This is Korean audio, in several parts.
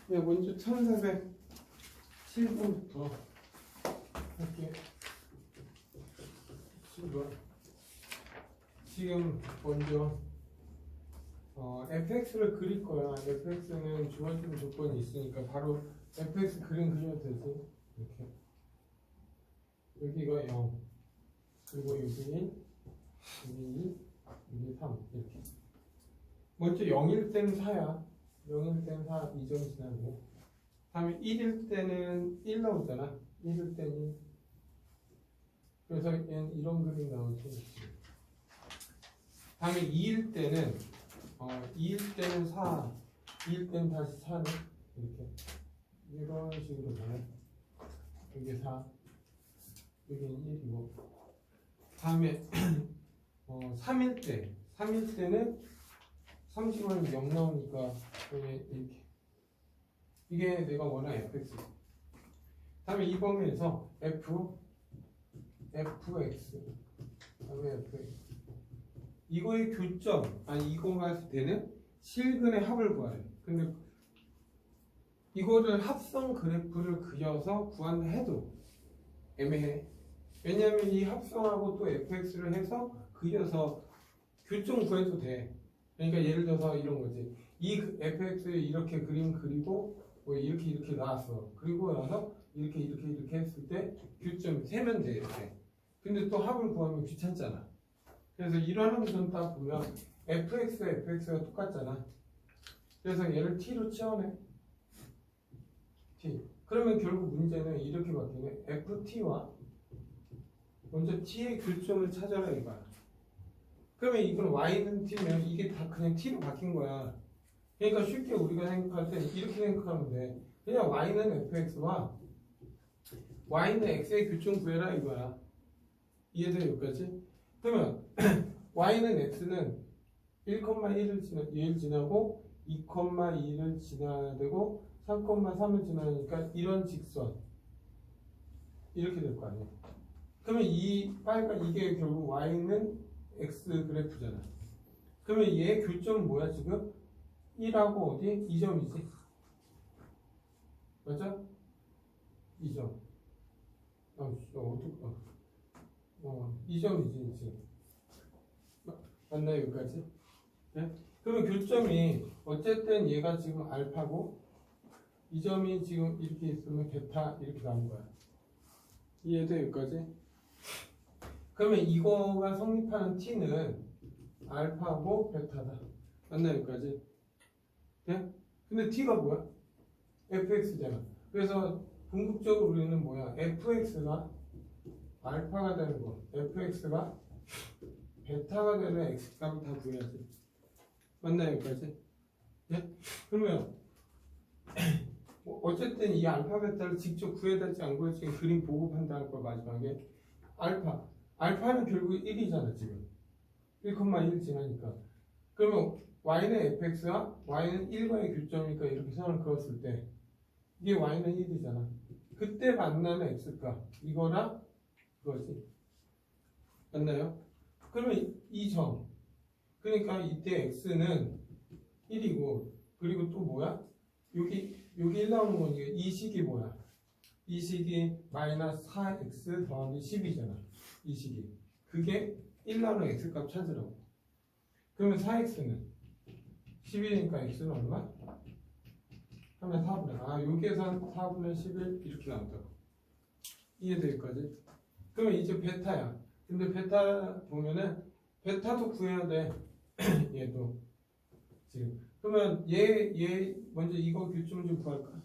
네, 먼저 1407번부터 할게. 7번. 지금 먼저 fx를 그릴 거야. fx는 주어진 조건이 있으니까 바로 fx 그림 그려도 되지. 이렇게. 여기가 0. 그리고 여기 1, 여기 2, 여기 3. 이렇게. 먼저 0일 때는 4야. 0일 때는 4, 2점 지나고. 다음에 1일 때는 1 나오잖아. 1일 때는 1. 그래서 얘는 이런 그림 나오지. 다음에 2일 때는 2일 때는 4, 2일 때는 다시 4는 이렇게 이런 식으로 가네. 여기 4, 여기는 1이고. 다음에 3일 때는 30원이 0 나오니까 이렇게. 이게 내가 원하는 fx. 다음에 이 범위에서 fx, 다음에 fx. 이거의 교점, 이거가 되는 실근의 합을 구하래. 근데 이거를 합성 그래프를 그려서 구한다 해도 애매해. 왜냐면 이 합성하고 또 fx를 해서 그려서 교점 구해도 돼. 그러니까 예를 들어서 이런 거지. 이 fx 이렇게 그림 그리고 뭐 이렇게 나왔어. 그리고 나서 이렇게 했을 때 교점 세면 돼 이렇게. 근데 또 합을 구하면 귀찮잖아. 그래서 이런 함수는 딱 보면 fx가 똑같잖아. 그래서 얘를 t로 치워내. t. 그러면 결국 문제는 이렇게 바뀌네. ft와 먼저 t의 교점을 찾아라 이거야. 그러면 이건 y는 t면 이게 다 그냥 t로 바뀐 거야. 그러니까 쉽게 우리가 생각할 때는 이렇게 생각하면 돼. 그냥 y는 fx와 y는 x의 교점 구해라 이거야. 이해돼 여기까지? 그러면 y는 x는 1,1을 지나고 2,2를 지나야 되고 3,3을 지나니까 이런 직선 이렇게 될 거 아니야. 그러면 이 빨간 이게 결국 y는 x 그래프잖아. 그러면 얘 교점은 뭐야 지금? 1하고 어디? 2점이지. 맞아? 2점. 2점이지 지금. 맞나요 여기까지? 네? 그러면 교점이 어쨌든 얘가 지금 알파고 이 점이 지금 이렇게 있으면 베타 이렇게 나온 거야. 이해돼 여기까지? 그러면 이거가 성립하는 t는 알파고 베타다. 맞나요 여기까지? 네? 근데 t가 뭐야? fx잖아. 그래서 궁극적으로 우리는 뭐야? fx가 알파가 되는 거, fx가 베타가 되는 x값을 다 구해야지. 맞나요 여기까지? 네? 그러면 어쨌든 이 알파 베타를 직접 구해야 될지 안 구해야 될지 그림 보고 판단할 거. 마지막에 알파는 결국 1이잖아 지금. 1,1 지나니까. 그러면 y는 fx와 y는 1과의 교점이니까 이렇게 선을 그었을 때 이게 y는 1이잖아. 그때 만나는 x값 이거랑 그거지. 맞나요? 그러면 이 점, 그러니까 이때 x는 1이고 그리고 또 뭐야? 여기 1 나오는 거니까 이 식이 뭐야? 이 식이 마이너스 4x 더하기 10이잖아. 이 식이. 그게 1 나오는 x값 찾으라고. 그러면 4x는 11이니까 x는 얼마? 하면 4분의 여기에서 4분의 11 이렇게 나온다고. 이해될까지? 그러면 이제 베타야. 근데 베타 보면은 베타도 구해야 돼. 얘도 지금. 그러면 얘 먼저 이거 교점 좀 구할까?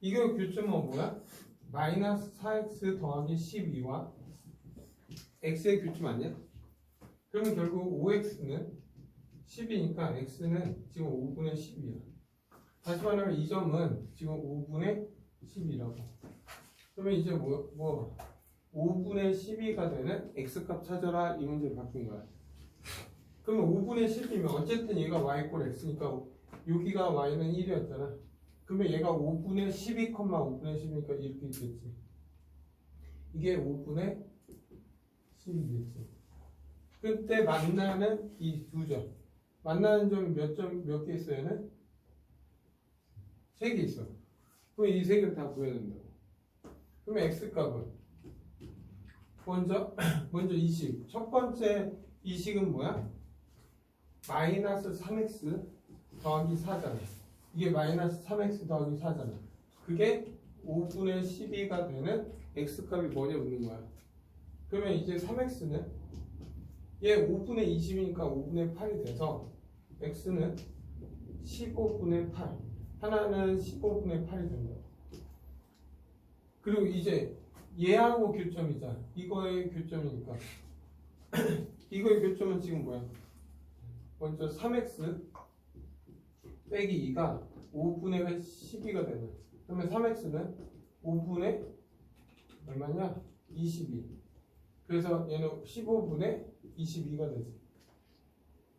이거 교점은 뭐야? 마이너스 4x 더하기 12와 x의 교점 아니야? 그러면 결국 5x는 10이니까 x는 지금 5분의 10이야. 다시 말하면 이 점은 지금 5분의 10이라고. 그러면 이제 뭐 5분의 12가 되는 x값 찾아라 이 문제로 바뀐 거야. 그러면 5분의 10이면 어쨌든 얘가 y꼴 x니까 여기가 y는 1이었잖아. 그러면 얘가 5분의 12, 5분의 10이니까 이렇게 있겠지. 이게 5분의 10이겠지. 그때 만나는 이 두 점. 만나는 점이 몇 개 있어요? 얘는? 세 개 있어. 그럼 이 세 개를 다 구해야 된다고. 그러면 x 값은 먼저 이식. 첫 번째 이식은 뭐야? 마이너스 3x 더하기 4잖아. 이게 마이너스 3x 더하기 4잖아. 그게 5분의 12가 되는 x 값이 뭐냐 묻는 거야. 그러면 이제 3x는 얘 5분의 20이니까 5분의 8이 돼서 x는 15분의 8. 하나는 15분의 8이 된다. 그리고 이제 얘하고 교점이자 이거의 교점이니까 이거의 교점은 지금 뭐야? 먼저 3x 빼기 2가 5분의 12가 되는. 그러면 3x는 5분의 얼마냐? 22. 그래서 얘는 15분의 22가 되지.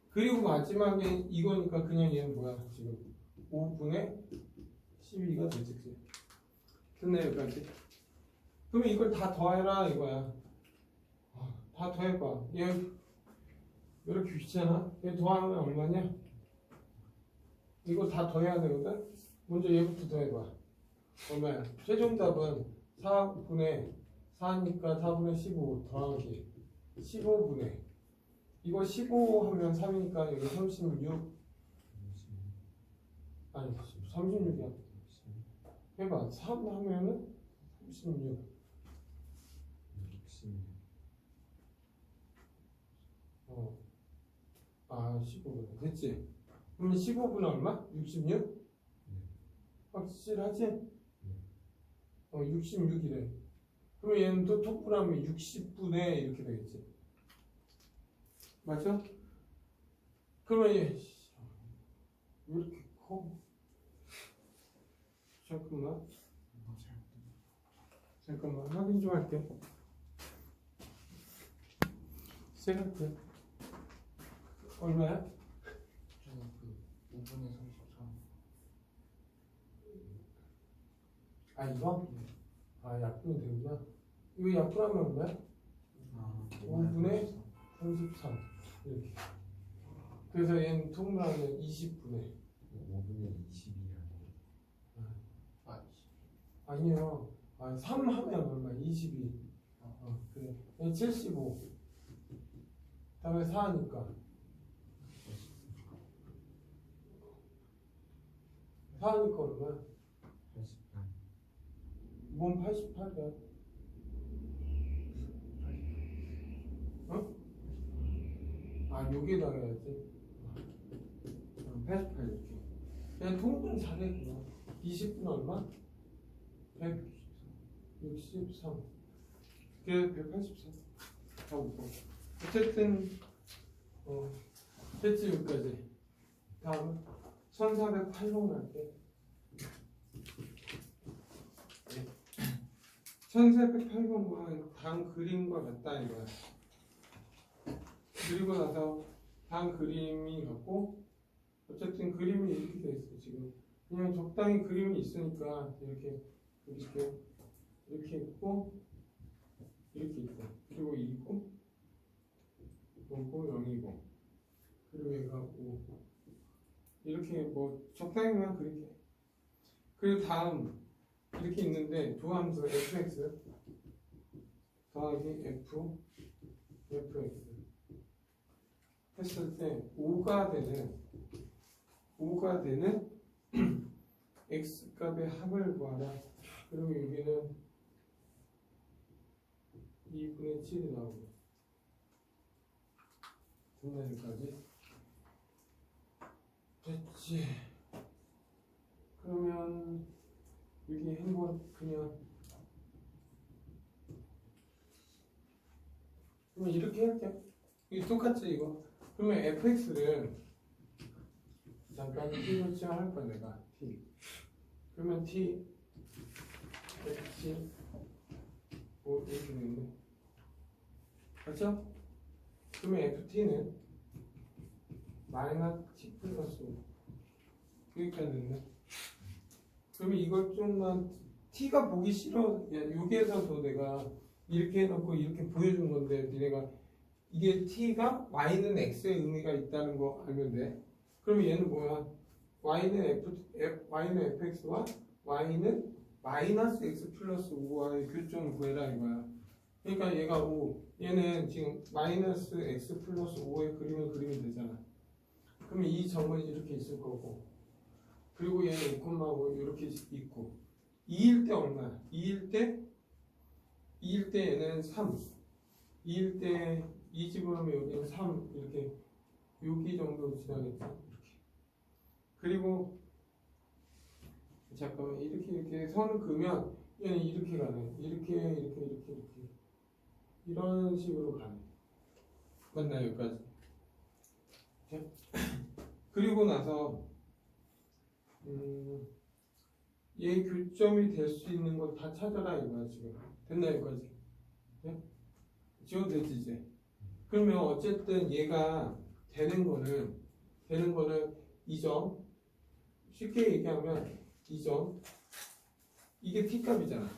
그리고 마지막에 이거니까 그냥 얘는 뭐야? 지금 5분의 12가 되지. 됐네 여기까지. 그러면 이걸 다 더해라 이거야. 다 더해봐. 얘 이렇게 귀찮아? 얘 더하면 얼마냐? 이거 다 더해야 되거든? 먼저 얘부터 더해봐. 그러면 최종 답은 4분의 4니까 4분의 15 더하기 15분의 이거 15 하면 3이니까 여기 36 아니 36이야. 해봐. 3 하면은 36 15분 됐지? 그러면 15분은 얼마? 66? 확실하지? 66이래. 그러면 얘는 또 톡분하면 60분의 이렇게 되겠지. 맞죠? 그러면 얘 왜 이렇게 커? 잠깐만 확인 좀 할게. 시작할게. 얼마야? 저는 그 5분의 33. 이거? 약분이 되구나. 이거 약분하면 얼마야? 5분의 33 이렇게. 그래서 얘는 통분하면 20분의 5분의 22라고. 아니요. 3 하면 얼마? 22. 그래. 얘 75. 다음에 4니까 4니까 얼마야? 88. 뭔 88이야? 어? 여기에다가 해야지. 88 이렇게. 그냥 통분 잘해 그냥. 20분 얼마? 163. 그게 183. 하고 어쨌든 됐지 여기까지. 다음 1408번 할게. 1408번은 다음 그림과 같다 이거야. 그리고 나서 다음 그림이 같고 어쨌든 그림이 이렇게 돼 있어 지금. 그냥 적당히 그림이 있으니까 이렇게 있고 이렇게 있고 그리고 2고 5고 0이고 그리고 얘가 5 이렇게 뭐 적당히만 그릴게. 그리고 다음 이렇게 있는데 두 함수 fx 더하기 fx 했을 때 5가 되는 x 값의 합을 구하라. 그리고 여기는 2분의 7이 나오고 됐나 여기까지? 됐지. 그러면 여기 한번 그냥 그러면 이렇게 할게. 이게 똑같지 이거. 그러면 fx를 잠깐 t로 치환할 거야 내가 t. 그러면 t x 이렇게 되는데 맞죠? 그러면 ft는 마이너스 t 플러스 5 여기까지 됐네. 그러면 이걸 좀만 t가 보기 싫어. 여기에서도 내가 이렇게 해놓고 이렇게 보여준 건데 니네가 이게 t가 y는 x의 의미가 있다는 거 알면 돼. 그러면 얘는 뭐야? y는 fx와 y는 마이너스 x 플러스 5와의 교점을 구해라 이거야. 그러니까 얘가 5, 얘는 지금 마이너스 x 플러스 5의 그림을 그리면 되잖아. 그러면 이 점은 이렇게 있을 거고, 그리고 얘는 2,5 이렇게 있고, 2일 때 얼마야? 2일 때 얘는 3, 2일 때 2 집어넣으면 여기는 3 이렇게 여기 정도 지나겠죠. 이렇게. 그리고 잠깐만 이렇게 선을 그으면 얘는 이렇게 가네. 이렇게 이런 식으로 가네. 맞나요 여기까지? 자, 그리고 나서 얘 교점이 될 수 있는 거 다 찾아라 이거야 지금. 됐나요 여기까지? 네? 지워도 되지 이제. 그러면 어쨌든 얘가 되는 거는 이 점, 쉽게 얘기하면 이 점, 이게 t값이잖아.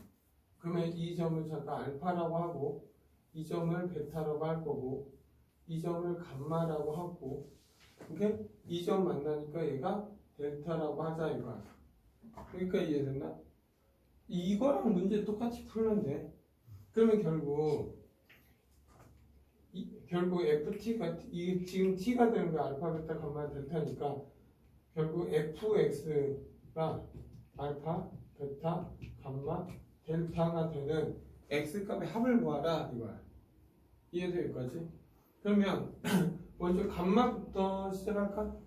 그러면 이 점을 잠깐 알파라고 하고, 이 점을 베타라고 할 거고, 이 점을 감마라고 하고, 오케이? 이 점 만나니까 얘가 델타라고 하자 이거야. 그러니까 이해됐나? 이거랑 문제 똑같이 풀면 돼. 그러면 결국 ft가 이 지금 t가 되는 거 알파, 베타, 감마, 델타니까 결국 fx가 알파, 베타, 감마, 델타가 되는 x값의 합을 구하라 이거야. 이해돼 여기까지? 그러면 먼저 감마부터 시작할까?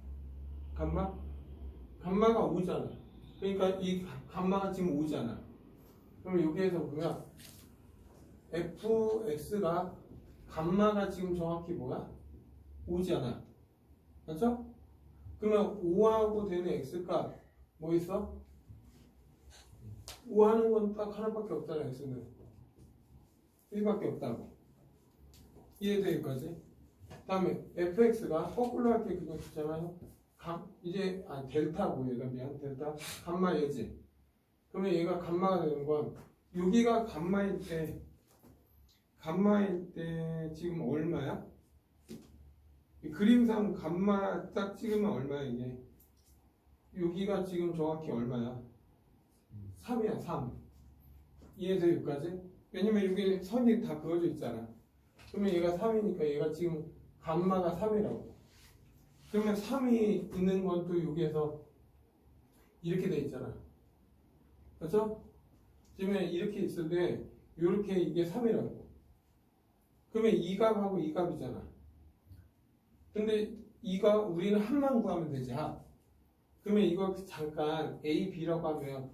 감마가 5잖아. 그러니까 이 감마가 지금 5잖아. 그럼 여기에서 보면 fx가 감마가 지금 정확히 뭐야? 5잖아. 맞죠? 그러면 5하고 되는 x값 뭐 있어? 5 하는 건 딱 하나밖에 없잖아. x는 1밖에 없다고. 이해돼 여기까지? 다음에 fx가 거꾸로 할게 그냥 있잖아요. 이제 델타고 얘가 미안 델타 감마 얘지. 그러면 얘가 감마가 되는 건 여기가 감마일 때 지금 얼마야? 이 그림상 감마 딱 찍으면 얼마야 이게? 여기가 지금 정확히 얼마야? 3이야 3. 이해돼 여기까지? 왜냐면 여기 선이 다 그어져 있잖아. 그러면 얘가 3이니까 얘가 지금 감마가 3이라고. 그러면 3이 있는 건 또 여기에서 이렇게 돼 있잖아. 그렇죠? 지금 이렇게 있을 때 이렇게 이게 3이라고. 그러면 이 값하고 이 값이잖아. 근데 이가 우리는 합만 구하면 되지. 합. 그러면 이거 잠깐 A, B라고 하면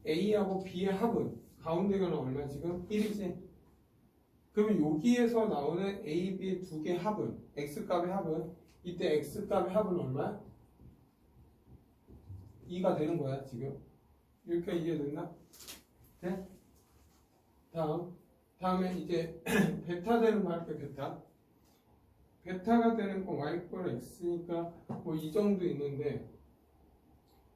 A하고 B의 합은 가운데가 얼마 지금? 1이지. 그러면 여기에서 나오는 A, B 두 개 합은 X값의 합은 이때 X값의 합은 얼마야? 2가 되는 거야 지금. 여기까지 이해됐나? 네? 다음에 이제 베타 되는 거 할게. 베타가 되는 건 y x니까 뭐 이 정도 있는데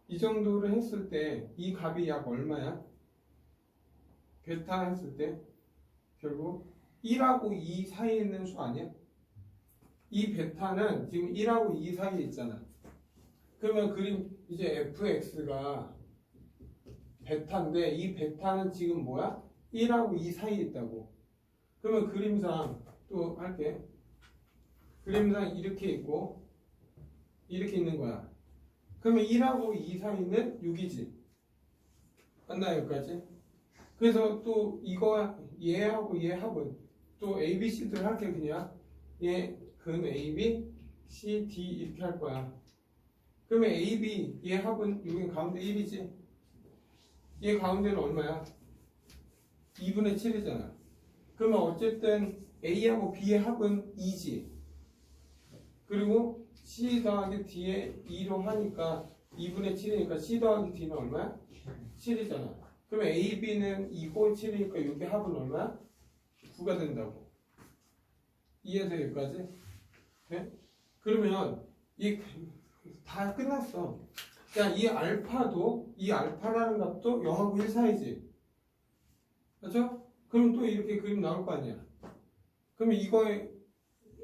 이 정도를 했을 때 이 값이 약 얼마야? 베타 했을 때 결국 1하고 2 사이에 있는 수 아니야? 이 베타는 지금 1하고 2 사이에 있잖아. 그러면 그림 이제 fx가 베타인데 이 베타는 지금 뭐야? 1하고 2 사이에 있다고. 그러면 그림상 또 할게. 그림상 이렇게 있고 이렇게 있는 거야. 그러면 1하고 2 사이는 6이지. 맞나요 여기까지? 그래서 또 이거 얘하고 얘 합은 또 A, B, C들 할게 그냥. 얘 근 A, B, C, D 이렇게 할 거야. 그러면 A, B 얘 합은 여기 가운데 1이지. 얘 가운데는 얼마야? 2분의 7이잖아. 그러면 어쨌든 A하고 B의 합은 2지. 그리고 C 더하기 D에 2로 하니까 2분의 7이니까 C 더하기 D는 얼마야? 7이잖아. 그러면 A, B는 2고 7이니까 여기 합은 얼마야? 9가 된다고. 이해돼 여기까지? 네? 그러면 이 다 끝났어. 야, 이 알파라는 값도 0하고 1 사이지. 그렇죠? 그럼 또 이렇게 그림 나올 거 아니야. 그러면 이거에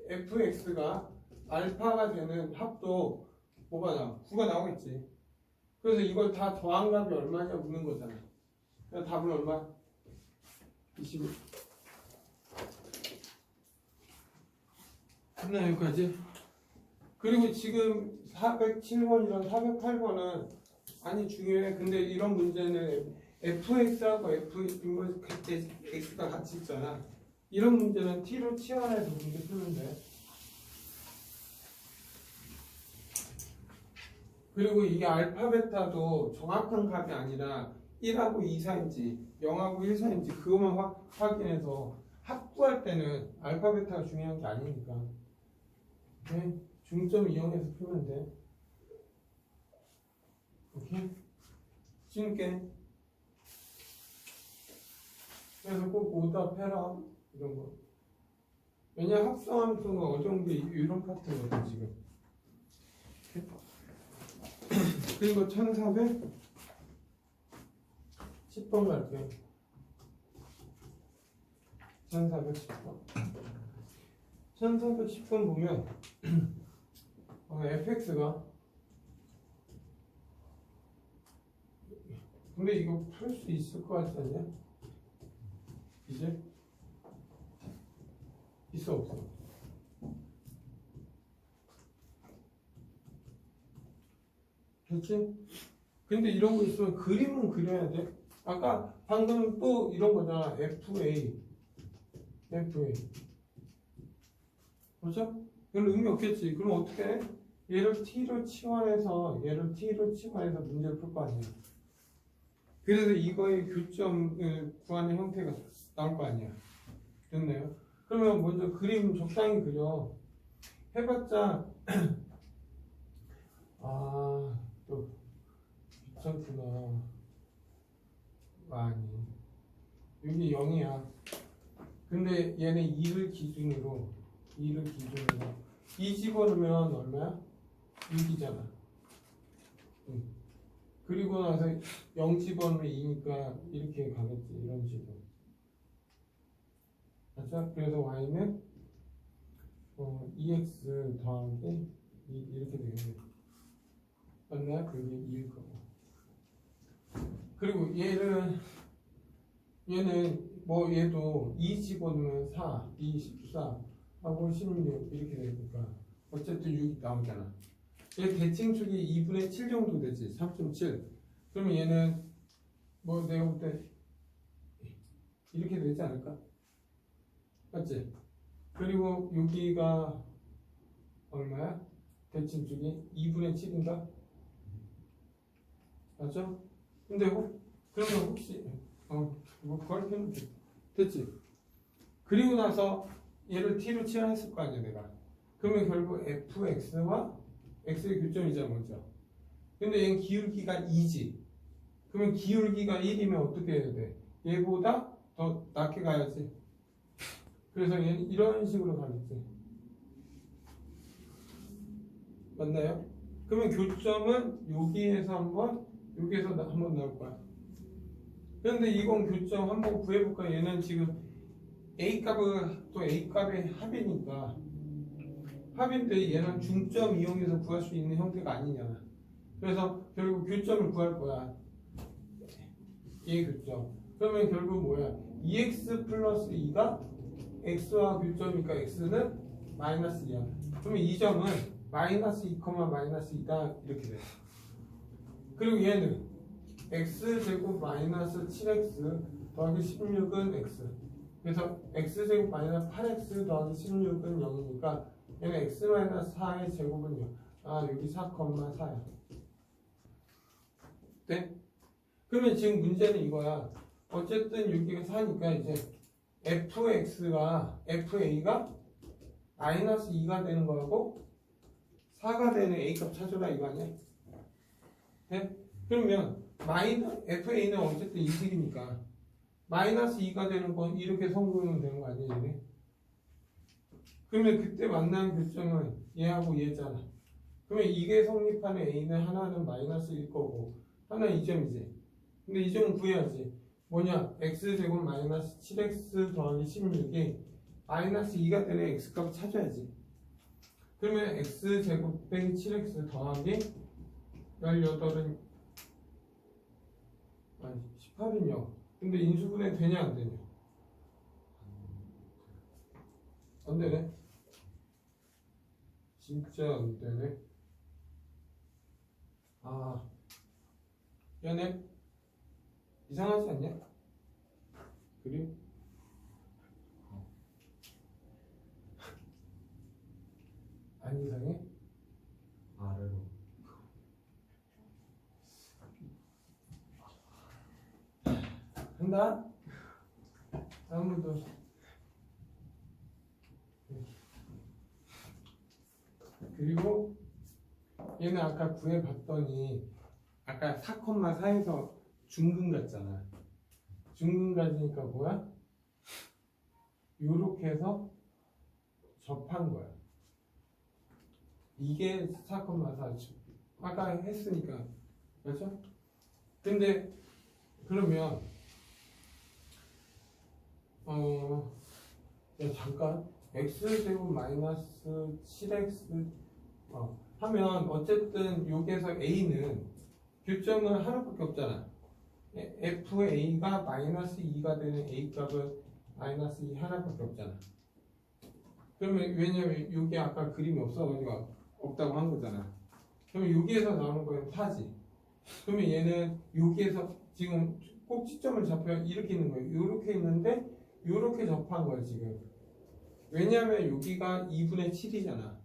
fx가 알파가 되는 합도 뭐가 나와? 9가 나오겠지. 그래서 이걸 다 더한 값이 얼마냐 묻는 거잖아. 그래서 답은 얼마? 21. 됐나 여기까지? 그리고 지금 407번이랑 408번은 많이 중요해. 근데 이런 문제는 fx하고 x가 같이 있잖아. 이런 문제는 t로 치환해서 문제 풀면 돼. 그리고 이게 알파 베타도 정확한 값이 아니라 1하고 2 사이인지 0하고 1 사이인지 그것만 확인해서 합구할 때는 알파 베타가 중요한 게 아니니까. 오케이? 중점 이용해서 풀면 돼. 오케이? 쉽게. 그래서 꼭 오답해라 이런 거. 왜냐 합성함수는 어느 정도 이런 파트거든 지금. 오케이? 그리고 1410번 갈게요. 1410번. 1410번 보면 fx가 근데 이거 풀 수 있을 것 같지 않냐? 이제? 있어 없어? 됐지? 근데 이런 거 있으면 그림은 그려야 돼. 아까 방금 또 이런 거잖아. FA 그렇죠? 별 의미 없겠지. 그럼 어떻게 해? 얘를 t로 치환해서 문제를 풀 거 아니야. 그래서 이거의 교점을 구하는 형태가 나올 거 아니야. 됐나요? 그러면 먼저 그림 적당히 그려. 해봤자 또 귀찮구나 많이. 여기 0이야. 근데 얘는 2를 기준으로 이 집어넣으면 얼마야? 6이잖아. 그리고 나서 0 집어넣으면 2니까 이렇게 가겠지. 이런 식으로. 맞죠? 그래서 y는 2x 더하기 이렇게 되겠네. 맞나요? 그게 2일 거고. 그리고 얘는 뭐 얘도 2 집어넣으면 4, 2, 14 하고 16 이렇게 되니까 어쨌든 6이 나오잖아. 얘 대칭축이 2분의 7 정도 되지. 3.7. 그러면 얘는 뭐 내가 볼 때 이렇게 되지 않을까? 맞지? 그리고 여기가 얼마야? 대칭축이 2분의 7인가? 맞죠? 근데 그러면 혹시 뭐 그걸 필요는 됐지? 그리고 나서 얘를 t로 치환했을 거 아니야 내가. 그러면 결국 fx와 x의 교점이잖아 먼저. 근데 얘는 기울기가 2지. 그러면 기울기가 1이면 어떻게 해야 돼? 얘보다 더 낮게 가야지. 그래서 얘는 이런 식으로 가겠지. 맞나요? 그러면 교점은 여기에서 여기에서 한번 나올 거야. 그런데 이건 교점 한번 구해볼까? 얘는 지금 A값은 또 A값의 합이니까 합인데 얘는 중점 이용해서 구할 수 있는 형태가 아니냐. 그래서 결국 교점을 구할 거야. 얘 교점. 그러면 결국 뭐야? 2x 플러스 2가 x와 교점이니까 x는 마이너스 2야. 그러면 이 점은 마이너스 2, 마이너스 2다 이렇게 돼. 그리고 얘는 x제곱 마이너스 7x 더하기 16은 x. 그래서 x제곱 마이너스 8x 더하기 16은 0이니까 얘는 x 마이너스 4의 제곱은 0. 여기 4,4야. 네? 그러면 지금 문제는 이거야. 어쨌든 여기가 4니까 이제 fa가 마이너스 2가 되는 거하고 4가 되는 a값 찾아라 이거 아니야? 네? 그러면 fa는 어쨌든 이식이니까 마이너스 2가 되는 건 이렇게 성분은 되는 거 아니야 얘네? 그러면 그때 만난 교점은 얘하고 얘잖아. 그러면 이게 성립하는 a는 하나는 마이너스 1 거고 하나는 2점이지. 근데 이 점은 구해야지. 뭐냐? x제곱 마이너스 7x 더하기 16이 마이너스 2가 되는 x값을 찾아야지. 그러면 x제곱 빼기 7x 더하기 18은 아니 18은 0. 근데 인수분해 되냐 안 되냐? 안 되네. 진짜 안 되네. 아, 얘네 이상하지 않냐? 그림? 안 이상해? 아래로. 한다? 다음부터 그리고 얘는 아까 구해봤더니 아까 4,4에서 중근 같잖아. 중근 같으니까 뭐야? 요렇게 해서 접한 거야. 이게 4,4 아까 했으니까 그렇죠? 근데 그러면 야, 잠깐 x제곱 마이너스 7x 하면 어쨌든 여기에서 a는 교점은 하나밖에 없잖아. fa가 마이너스 2가 되는 a 값은 마이너스 2 하나밖에 없잖아. 그러면 왜냐면 여기 아까 그림이 없어가지고 없다고 한 거잖아. 그러면 여기에서 나오는 거는 4지. 그러면 얘는 여기에서 지금 꼭지점을 잡혀 이렇게 있는 거예요. 이렇게 있는데 이렇게 접한 거야 지금. 왜냐면 여기가 2분의 7이잖아.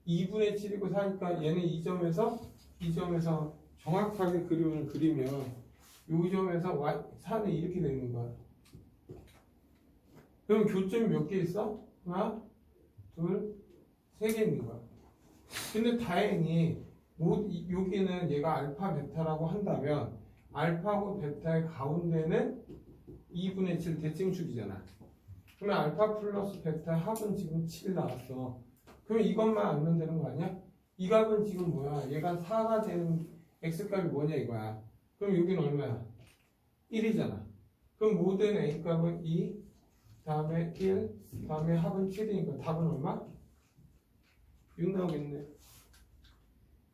2분의 7이고 4니까 얘는 이 점에서 정확하게 그림을 그리면 이 점에서 4는 이렇게 되는 거야. 그럼 교점이 몇 개 있어? 하나, 둘, 세 개 있는 거야. 근데 다행히 여기는 얘가 알파 베타라고 한다면 알파하고 베타의 가운데는 2분의 7 대칭축이잖아. 그러면 알파 플러스 베타 합은 지금 7 나왔어. 그럼 이것만 알면 되는 거 아니야? 이 값은 지금 뭐야? 얘가 4가 되는 x값이 뭐냐 이거야. 그럼 여기는 얼마야? 1이잖아. 그럼 모든 a값은 2, 다음에 1, 다음에 합은 7이니까 답은 얼마? 6 나오겠네.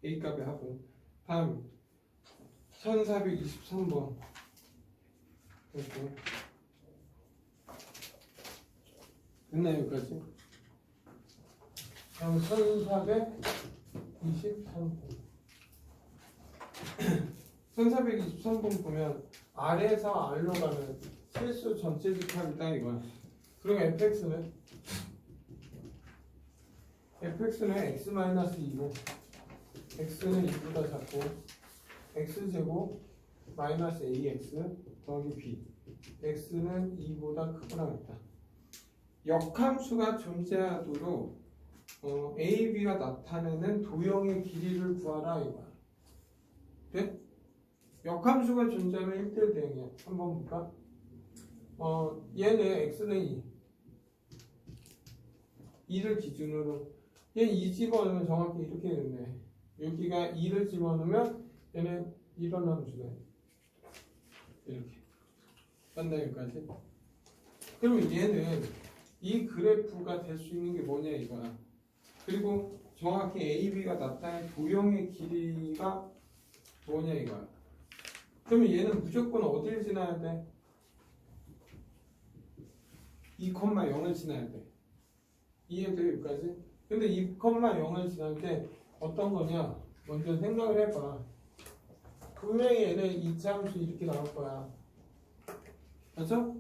a값의 합은. 다음 1423번. 이렇게. 됐나 여기까지? 다음 1423번. 1423번 보면 R에서 R로 가면 실수 전체 집합이다 이거야. 그럼 fx는 x-2고 x는 2보다 작고 x제곱 마이너스 ax 더하기 b x는 2보다 크거나 같다. 역함수가 존재하도록 a, b가 나타내는 도형의 길이를 구하라 이거야. 네? 역함수가 존재하면 1대1 대응이야. 한번 볼까? 얘는 x는 2를 기준으로 얘는 2 집어넣으면 정확히 이렇게 됐네. 여기가 2를 집어넣으면 얘는 일어나는 주네. 이렇게 맞나 여기까지? 그러면 얘는 이 그래프가 될 수 있는 게 뭐냐 이거야. 그리고 정확히 AB가 나타낸 도형의 길이가 뭐냐 이거야. 그러면 얘는 무조건 어디를 지나야 돼? 2,0을 지나야 돼. 이해돼 여기까지? 근데 2,0을 지날 때 어떤 거냐? 먼저 생각을 해봐. 분명히 얘는 이차함수 이렇게 나올 거야. 그렇죠?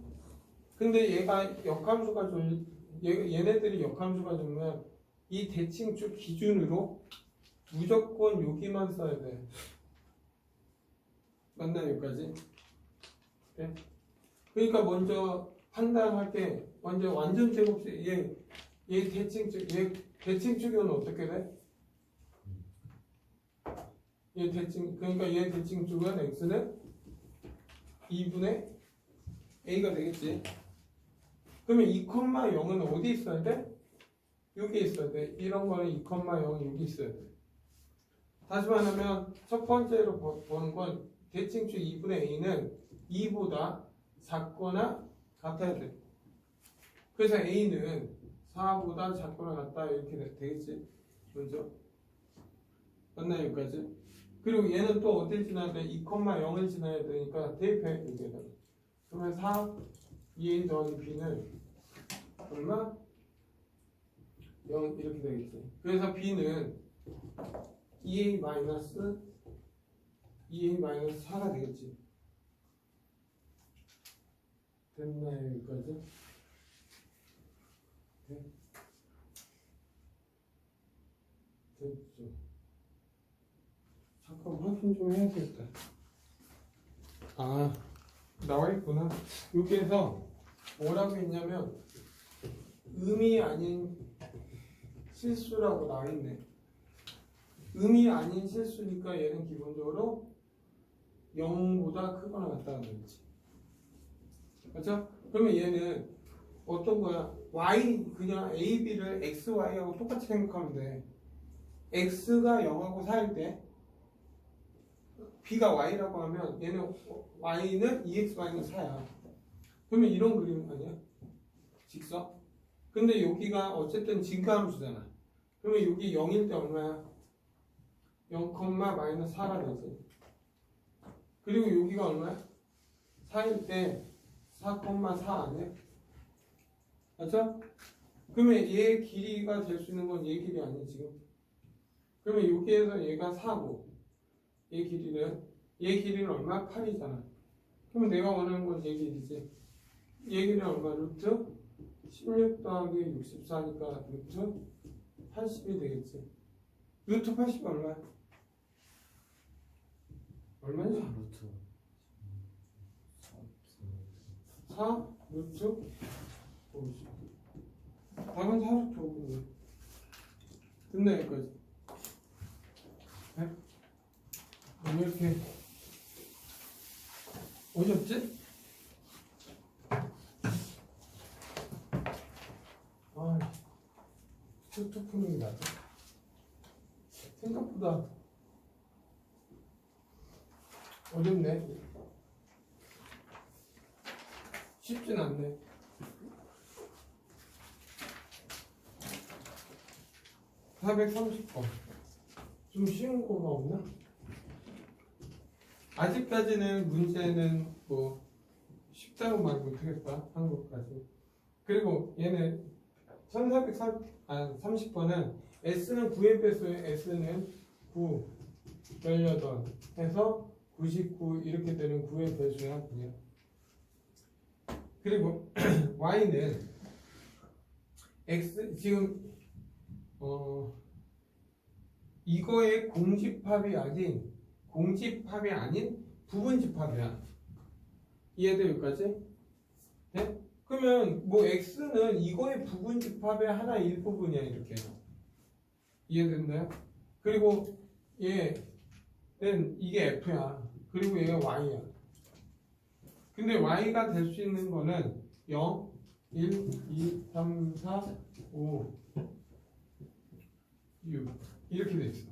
근데 얘가 역함수가 얘네들이 역함수가 되면 이 대칭축 기준으로 무조건 여기만 써야 돼. 맞나 여기까지? 네? 그러니까 먼저 판단할 때 먼저 완전 제곱수 얘 대칭축은 어떻게 돼? 그러니까 얘 대칭축은 x는 2분의 a가 되겠지. 그러면 2,0은 어디 있어야 돼? 여기 있어야 돼. 이런 거는 2,0이 여기 있어야 돼. 다시 말하면 첫 번째로 보는 건 대칭축 2분의 a는 2보다 작거나 같아야 돼. 그래서 a는 4보다 작거나 같다 이렇게 되겠지. 먼저 맞나요 여기까지? 그리고 얘는 또 어딜 지나야 돼? 2,0을 지나야 되니까 대입해 여기에다. 그러면 4 2a 더하기 b는 얼마? 0 이렇게 되겠지. 그래서 b는 2a 마이너스 2a 마이너스 4가 되겠지. 됐나요 여기까지? 네? 됐죠. 잠깐 확인 좀 해야겠다. 아 나와 있구나. 여기에서 뭐라고 했냐면 의미 아닌 실수라고 나와 있네. 의미 아닌 실수니까 얘는 기본적으로 0보다 크거나 같다는 거지. 그렇죠? 그러면 얘는 어떤 거야? y 그냥 a, b를 x, y하고 똑같이 생각하면 돼. x가 0하고 4일 때 b가 y라고 하면 얘는 y는 2x-4야. 그러면 이런 그림 아니야? 직선? 근데 여기가 어쨌든 진가함수잖아. 그러면 여기 0일 때 얼마야? 0, 마이너스 4가 되지. 그리고 여기가 얼마야? 4일 때 4,4 아니야? 맞죠? 그러면 얘 길이가 될 수 있는 건 얘 길이 아니야 지금. 그러면 여기에서 얘가 4고 얘 길이는 얼마? 8이잖아. 그러면 내가 원하는 건 얘 길이지. 얘 길이는 얼마? 루트 16 더하기 64니까 루트 80이 되겠지. 루트 80이 얼마야? 얼마지? 루트 4 루트 50. 답은 4루트 5분이야. 됐나 여기까지? 네? 왜 이렇게 어렵지? 아, 투투 푸는 게 낫다. 생각보다 어렵네. 쉽진 않네. (430번) 좀 쉬운 거가 없나? 아직까지는 문제는 뭐 쉽다고 말 못하겠다. 한국까지. 그리고 얘는 1430번은 S는 9의 배수에 S는 9, 18 해서 99 이렇게 되는 9의 배수야. 그냥. 그리고 Y는 X 지금 이거의 공집합이 아닌 부분집합이야. 이해돼 여기까지? 네? 그러면 뭐 x는 이거의 부분집합의 하나 일부분이야 이렇게. 이해됐나요? 그리고 얘는 이게 f야. 그리고 얘가 y야. 근데 y가 될 수 있는 거는 0, 1, 2, 3, 4, 5, 6 이렇게 돼 있어.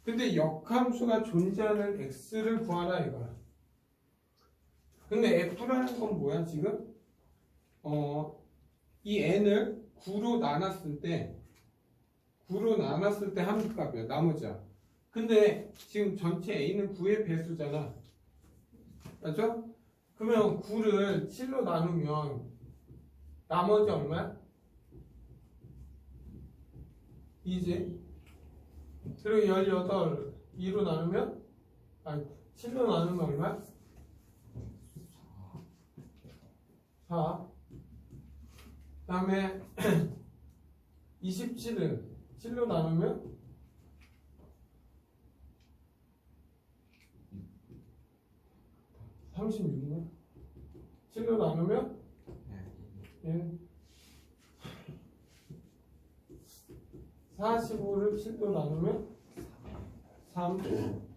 근데 역함수가 존재하는 x를 구하라 이거야. 근데 f라는 건 뭐야 지금? 이 n을 9로 나눴을 때 함수값이야. 나머지야. 근데 지금 전체 a는 9의 배수잖아. 맞죠? 그러면 9를 7로 나누면 나머지 얼마야? 2지. 그리고 18 2로 나누면 7로 나누면 얼마야? 4. 그 다음에 27은 7로 나누면 36이네. 7로 나누면 얘는 45를 7로 나누면 3.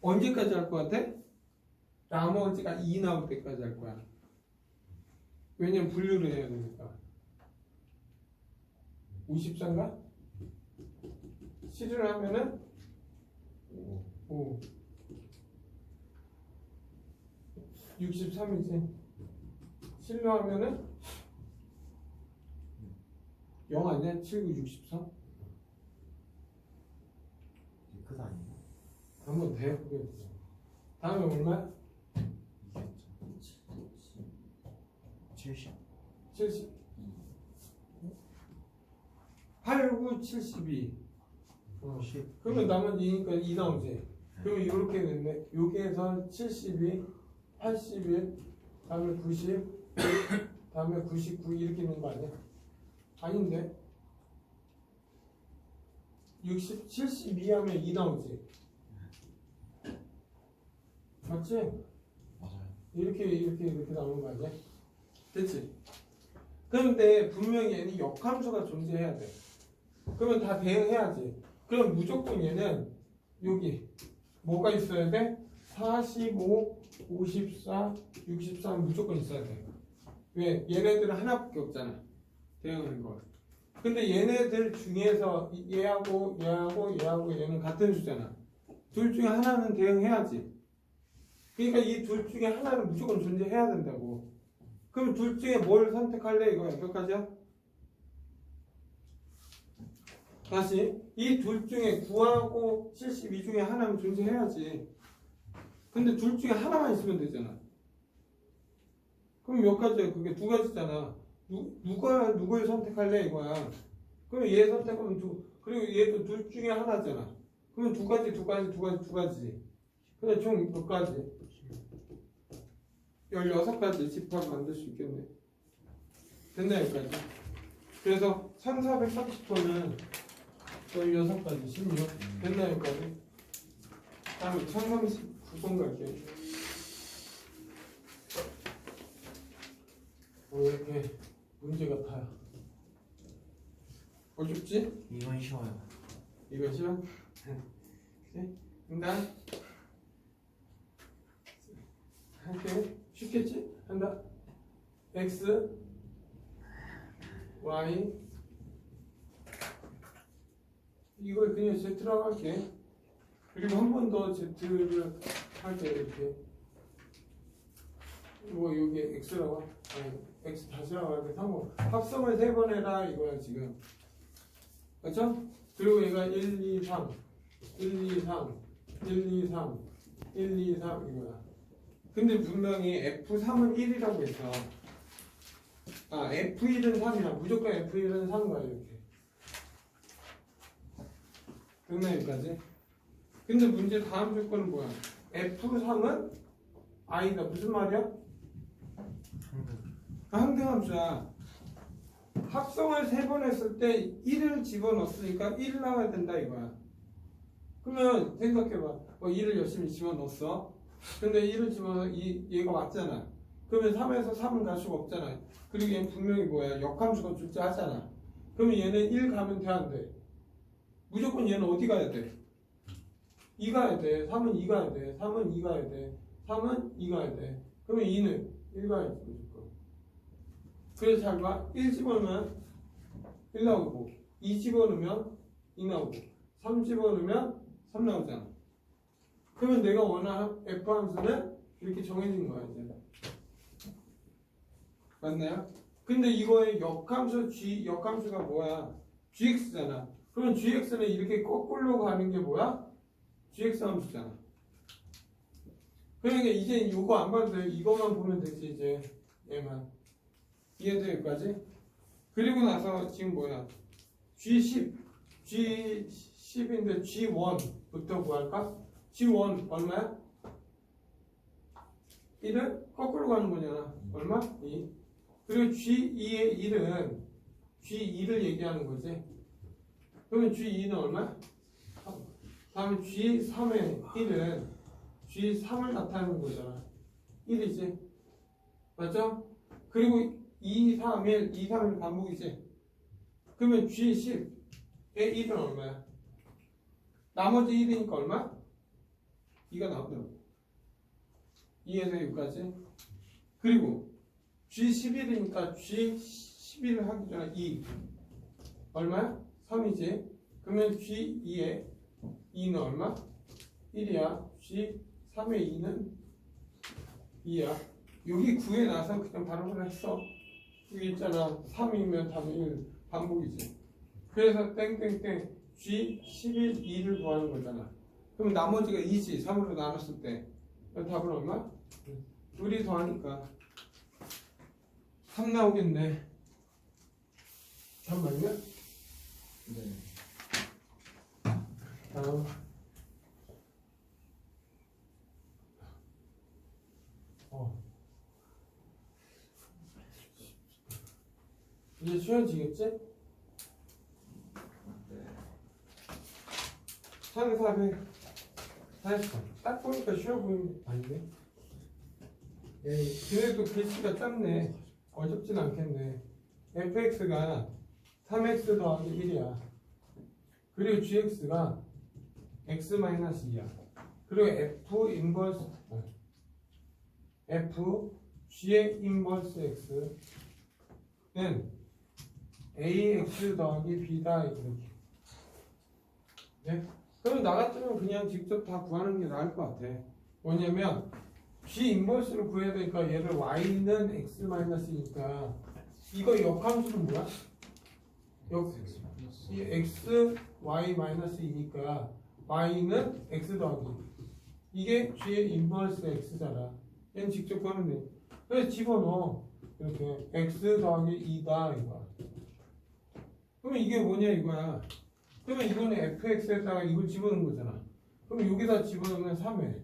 언제까지 할 것 같아? 나머지가 2 나올 때까지 할 거야. 왜냐면 분류를 해야 되니까. 54인가? 7을 하면은 5. 63이지. 7로 하면은 0 아니야? 7, 9, 63? 끝 아니에요? 한번 대 그게 다음에 얼마? 이겠죠. 70. 70 8, 9, 72 10. 그러면 나머지니까 2 나오지. 그럼 이렇게 됐네. 여기에서 72 81 다음에 90 다음에 99 이렇게 있는 거 아니야? 아닌데 60, 72 하면 2 나오지. 맞지? 맞아요. 이렇게 나오는 거 아니야? 됐지? 그런데 분명히 얘는 역함수가 존재해야 돼. 그러면 다 대응해야지. 그럼 무조건 얘는 여기 뭐가 있어야 돼? 45, 54, 63 무조건 있어야 돼. 왜? 얘네들은 하나밖에 없잖아. 대응하는 거. 근데 얘네들 중에서 얘하고 얘는 같은 수잖아. 둘 중에 하나는 대응해야지. 그러니까 이 둘 중에 하나는 무조건 존재해야 된다고. 그럼 둘 중에 뭘 선택할래 이거야. 몇 가지야? 다시 이 둘 중에 9하고 72 중에 하나는 존재해야지. 근데 둘 중에 하나만 있으면 되잖아. 그럼 몇 가지야? 그게 두 가지잖아. 누굴 선택할래 이거야. 그럼 얘 선택하면 그리고 얘도 둘 중에 하나잖아. 그러면 두 가지. 근데 총 몇 가지? 16가지 집합 만들 수 있겠네. 됐나 여기까지? 그래서 1430호는 16가지 16 됐나 여기까지? 다음에 1039번 갈게요. 왜 이렇게 문제 같아요? 어렵지? 이건 쉬워요. 이거 싫어? 그치? 한다? 할게. 쉽겠지? 한다? X Y 이걸 그냥 Z라고 할게. 그리고 한 번 더 Z를 할게. 이렇게 이거 여기 X라고 아니 X 다시라고 할게. 상호 합성을 3번 해라 이거야 지금. 그렇죠? 그리고 얘가 1, 2, 3 1, 2, 3 1, 2, 3 1, 2, 3 이거야. 근데 분명히 F3은 1이라고 했어. 아 F1은 3이야. 무조건 F1은 3가 이렇게. 됐나 여기까지? 근데 문제 다음 조건은 뭐야? F3은 I다. 무슨 말이야? 항등함수야. 합성을 3번 했을 때 1을 집어넣었으니까 1 나와야 된다 이거야. 그러면 생각해봐. 1을 열심히 집어넣었어. 근데 1을 집어넣어 얘가 왔잖아. 그러면 3에서 3은 갈 수가 없잖아. 그리고 얘는 분명히 뭐야? 역함수가 존재하잖아. 그러면 얘는 1 가면 돼 안 돼? 무조건 얘는 어디 가야 돼? 2 가야 돼. 3은 2 가야 돼. 3은 2 가야 돼. 3은 2 가야 돼. 그러면 2는 1 가야지 무조건. 그래서 잘 봐. 1 집어넣으면 1 나오고 2 집어넣으면 2 나오고 3 집어넣으면 3 나오잖아. 그러면 내가 원하는 F 함수는 이렇게 정해진 거야 이제. 맞나요? 근데 이거의 역함수가 뭐야? gx잖아. 그럼 gx는 이렇게 거꾸로 가는 게 뭐야? gx 함수잖아. 그러니까 이제 이거 안 봐도 돼. 이거만 보면 되지 이제 얘만. 이해돼 여기까지? 그리고 나서 지금 뭐야? G10인데 G1부터 구할까? G1 얼마야? 1은 거꾸로 가는 거잖아. 얼마? 2. 그리고 G2의 1은 G2를 얘기하는 거지. 그러면 G2는 얼마? 3. 다음에 G3의 1은 G3을 나타내는 거잖아. 1이지. 맞죠? 그리고 2, 3, 1 반복이지. 그러면 G10의 1은 얼마야? 나머지 1이니까 얼마? 2가 나오더라고. 2에서 6까지. 그리고 G11이니까 G11을 하기 전에 2. 얼마야? 3이지. 그러면 G2의 2는 얼마? 1이야. G3의 2는 2야. 여기 구해놔서 그냥 바로 했어. 여기 있잖아. 3이면 다음에 1 반복이지. 그래서 땡땡땡 G11, 2를 구하는 거잖아. 그럼 나머지가 2지. 3으로 나눴을 때. 그럼 답은 얼마? 둘이 더하니까 3 나오겠네. 잠깐만요. 네. 다음. 이제 쉬워지겠지? 네. 1440. 딱 보니까 쉬워 보이는 게 아닌데? 에이, 그래도 글씨가 짧네. 어렵진 않겠네. fx가 3x 더하기 1이야. 그리고 gx가 x-2야. 그리고 f 인버스 f g의 인버스 x는 ax 더하기 b다 이렇게. 네? 그럼 나 같으면 그냥 직접 다 구하는 게 나을 것 같아. 뭐냐면 g 인버스를 구해야 되니까 얘를 y는 x-이니까 이거 역함수는 뭐야? 이 x y-2니까 y는 x 더하기 이게 g의 인버스 x잖아. 얘는 직접 구하면 돼. 그래서 집어넣어. 이렇게 x 더하기 2다 이거야. 그러면 이게 뭐냐 이거야. 그러면 이거는 fx에다가 이걸 집어넣은 거잖아. 그럼 여기다 집어넣으면 3회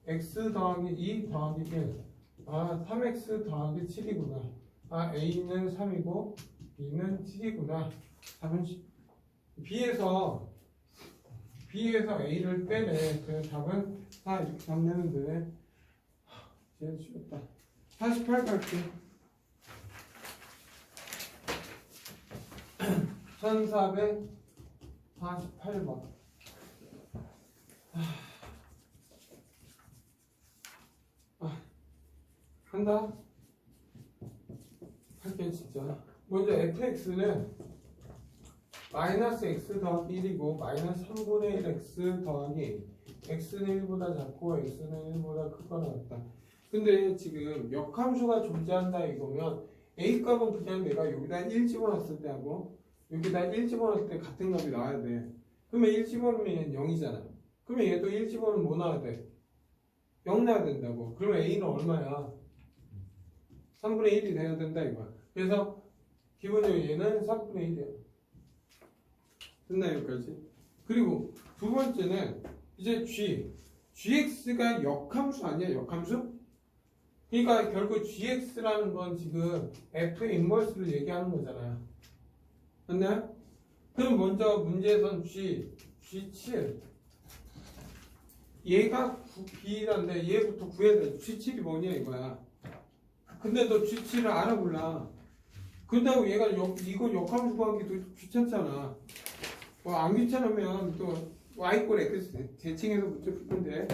x 더하기 2 더하기 1. 아 3x 더하기 7이구나. 아 a는 3이고 b는 7이구나. 답은 b에서 a를 빼래. 그래서 답은 4 이렇게 답 내면 돼. 제일 쉬웠다. 48 갈게. 1448번. 한다. 할게 진짜. 먼저 fx는 마이너스 x 더하기 1이고 마이너스 3분의 1 x 더하기 x는 1보다 작고 x는 1보다 크거나 같다. 근데 지금 역함수가 존재한다 이거면 a 값은 그냥 내가 여기다 1 집어넣었을 때 하고 여기다 1 집어넣을 때 같은 값이 나와야 돼. 그러면 1 집어넣으면 얘는 0이잖아. 그러면 얘도 1 집어넣으면 뭐 나와야 돼? 0 나와야 된다고. 그러면 a는 얼마야? 3분의 1이 돼야 된다 이거야. 그래서 기본적으로 얘는 3분의 1이야. 됐나 여기까지? 그리고 두 번째는 이제 gx가 역함수 아니야? 역함수? 그러니까 결국 gx라는 건 지금 f의 인버스를 얘기하는 거잖아요. 맞나요? 그럼 먼저 문제에선 g7 얘가 b란데 얘부터 구해야 돼. g7이 뭐냐 이거야. 근데 너 g7을 알아볼라. 그런다고 얘가 이걸 역함수 구하기 귀찮잖아. 뭐 안 귀찮으면 또 y꼴 x 대칭해서 문제 풀 건데.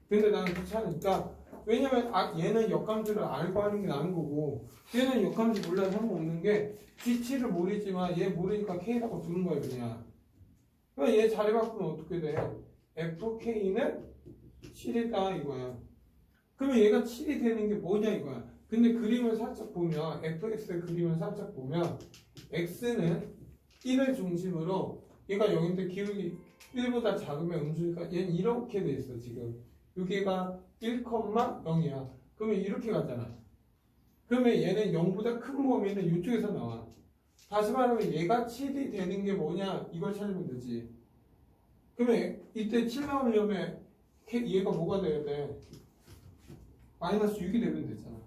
근데 나는 귀찮으니까. 왜냐면 얘는 역함수를 알고 하는 게 나은 거고 얘는 역함수 몰라도 상관없는 게 g7을 모르지만 얘 모르니까 k라고 두는 거야 그냥. 그럼 얘 자리 바꾸면 어떻게 돼? fk는 7이다 이거야. 그러면 얘가 7이 되는 게 뭐냐 이거야. 근데 그림을 살짝 보면 fx의 그림을 살짝 보면 x는 1을 중심으로 얘가 0인데 기울기 1보다 작으면 음수니까 얘는 이렇게 돼 있어 지금. 여기가 1,0이야. 그러면 이렇게 가잖아. 그러면 얘는 0보다 큰 범위는 이쪽에서 나와. 다시 말하면 얘가 7이 되는 게 뭐냐 이걸 찾으면 되지. 그러면 이때 7 나오려면 얘가 뭐가 돼야 돼? 마이너스 6이 되면 되잖아.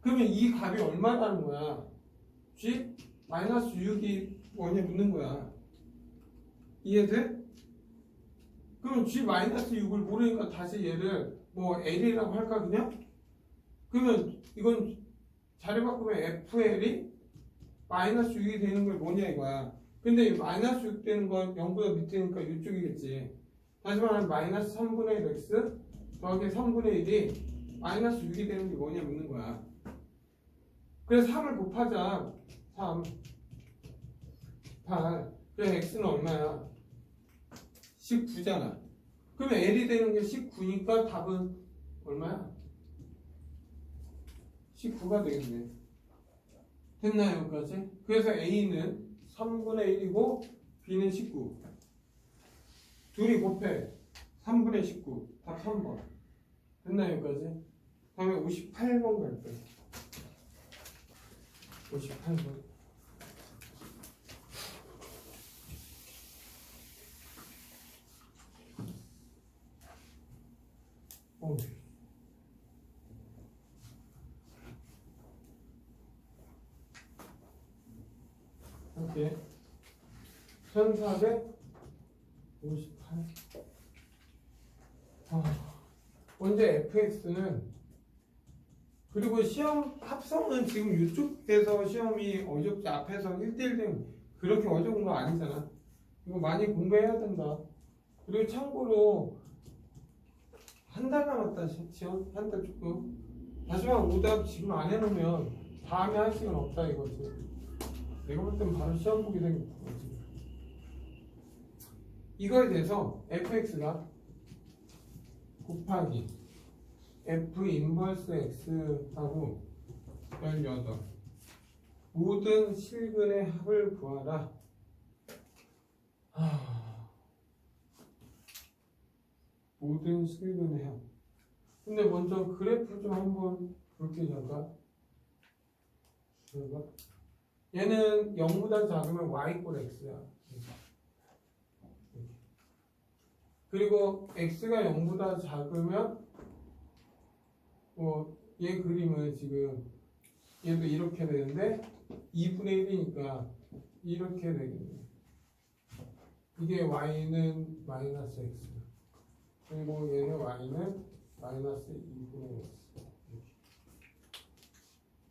그러면 이 값이 얼마라는 거야? g 마이너스 6이 뭐냐 묻는 거야. 이해돼? 그럼 g 마이너스 6을 모르니까 다시 얘를 뭐 l이라고 할까 그냥? 그러면 이건 자리 바꾸면 fl이 마이너스 6이 되는 게 뭐냐 이거야. 근데 이 마이너스 6 되는 건 0보다 밑이니까 이쪽이겠지. 다시 말하면 마이너스 3분의 1 x 더하기 3분의 1이 마이너스 6이 되는 게 뭐냐 묻는 거야. 그래서 3을 곱하자. 3 8 그래서 x는 얼마야? 19잖아. 그러면 L이 되는 게 19니까 답은 얼마야? 19가 되겠네. 됐나요 여기까지? 그래서 A는 3분의 1이고 B는 19. 둘이 곱해. 3분의 19. 답 3번. 됐나요, 여기까지? 다음에 58번 갈 거예요. 58번. 이렇게 1458. 먼저 fx는 그리고 시험 합성은 지금 이쪽에서 시험이 어렵지 앞에서 1대1 되면 그렇게 어려운 거 아니잖아. 이거 많이 공부해야 된다. 그리고 참고로 한 달 남았다 시험 한 달 조금 마지막 오답 지금 안 해놓으면 다음에 할 시간 없다 이거지. 내가 볼 땐 바로 시험 보게 생겼지. 이거에 대해서 fx가 곱하기 f 인버스 x하고 18 모든 실근의 합을 구하라. 모든 실근의 합. 근데 먼저 그래프 좀 한번 볼게요. 잠깐. 얘는 0보다 작으면 y = x야. 그리고 x가 0보다 작으면 얘 그림은 지금 얘도 이렇게 되는데 2분의 1이니까 이렇게 되겠네. 이게 y는 마이너스 x 그리고 얘는 y는 마이너스 2분의 x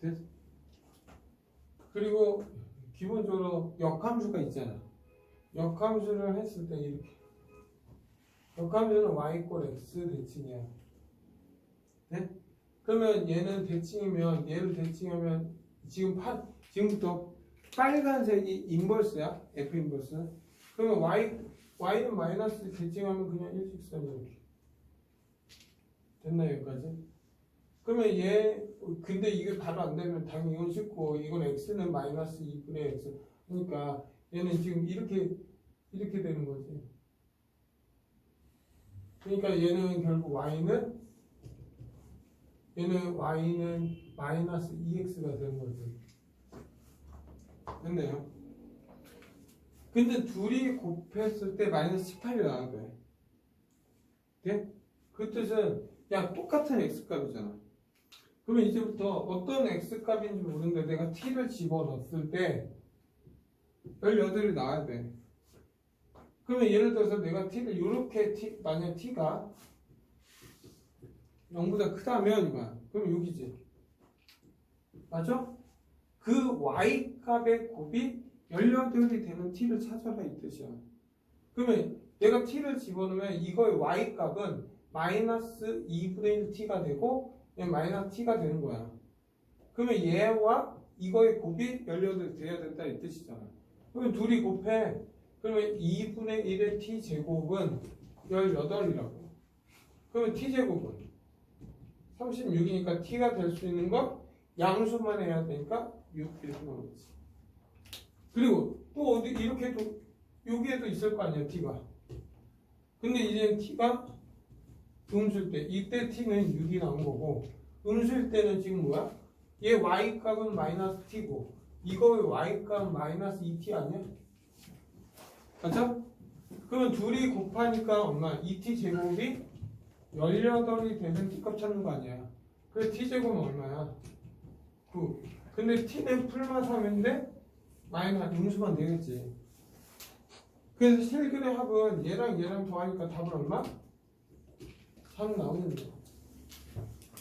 됐? 그리고 기본적으로 역함수가 있잖아. 역함수를 했을 때 이렇게 역함수는 y = x 대칭이야. 네? 그러면 얘는 대칭이면 얘를 대칭하면 지금부터 빨간색이 인버스야. f 인버스. 그러면 y는 마이너스 대칭하면 그냥 일직선 이렇게 됐나요? 여기까지? 그러면 근데 이게 바로 안 되면 당연히 이건 쉽고 이건 x는 마이너스 2분의 x 그러니까 얘는 지금 이렇게 되는 거지. 그러니까 얘는 결국 y는 마이너스 2x가 되는 거지. 됐네요. 근데 둘이 곱했을 때 마이너스 18이 나와야 돼. 네? 그 뜻은 야 똑같은 x값이잖아. 그러면 이제부터 어떤 x값인지 모르는데 내가 t를 집어넣었을 때 18이 나와야 돼. 그러면 예를 들어서 내가 t를 이렇게 만약 t가 0보다 크다면 이거야. 그럼 여기지. 맞죠? 그 y값의 곱이 18이 되는 t를 찾아라 이 뜻이야. 그러면 내가 t를 집어넣으면 이거의 y값은 마이너스 2분의 1t가 되고 얘 마이너스 t가 되는 거야. 그러면 얘와 이거의 곱이 18이 돼야 된다 이 뜻이잖아. 그러면 둘이 곱해. 그러면 2분의 1의 t제곱은 18이라고. 그러면 t제곱은 36이니까 t가 될 수 있는 건 양수만 해야 되니까 6 이렇게 나오지. 그리고 또 어디 이렇게도 여기에도 있을 거 아니야 t가. 근데 이제 t가 음수일 때 이때 t는 6이 나온 거고 음수일 때는 지금 뭐야? 얘 y값은 마이너스 t고 이거의 y값은 마이너스 2t 아니야? 맞죠? 그러면 둘이 곱하니까 얼마? 2t 제곱이 18이 되는 t값 찾는 거 아니야. 그래서 t제곱은 얼마야? 9. 근데 t는 풀마3인데 마이너스 음수만 되겠지. 그래서 실근의 합은 얘랑 더하니까 답은 얼마? 3 나오는 거야.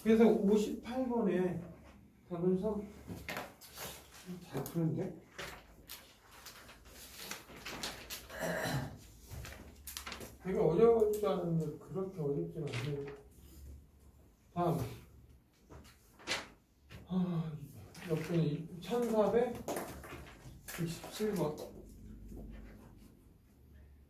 그래서 58번에 답은 3. 잘 푸는데? 되게 어려울 줄 알았는데 그렇게 어렵진 않네요. 다음 역분이 1467번.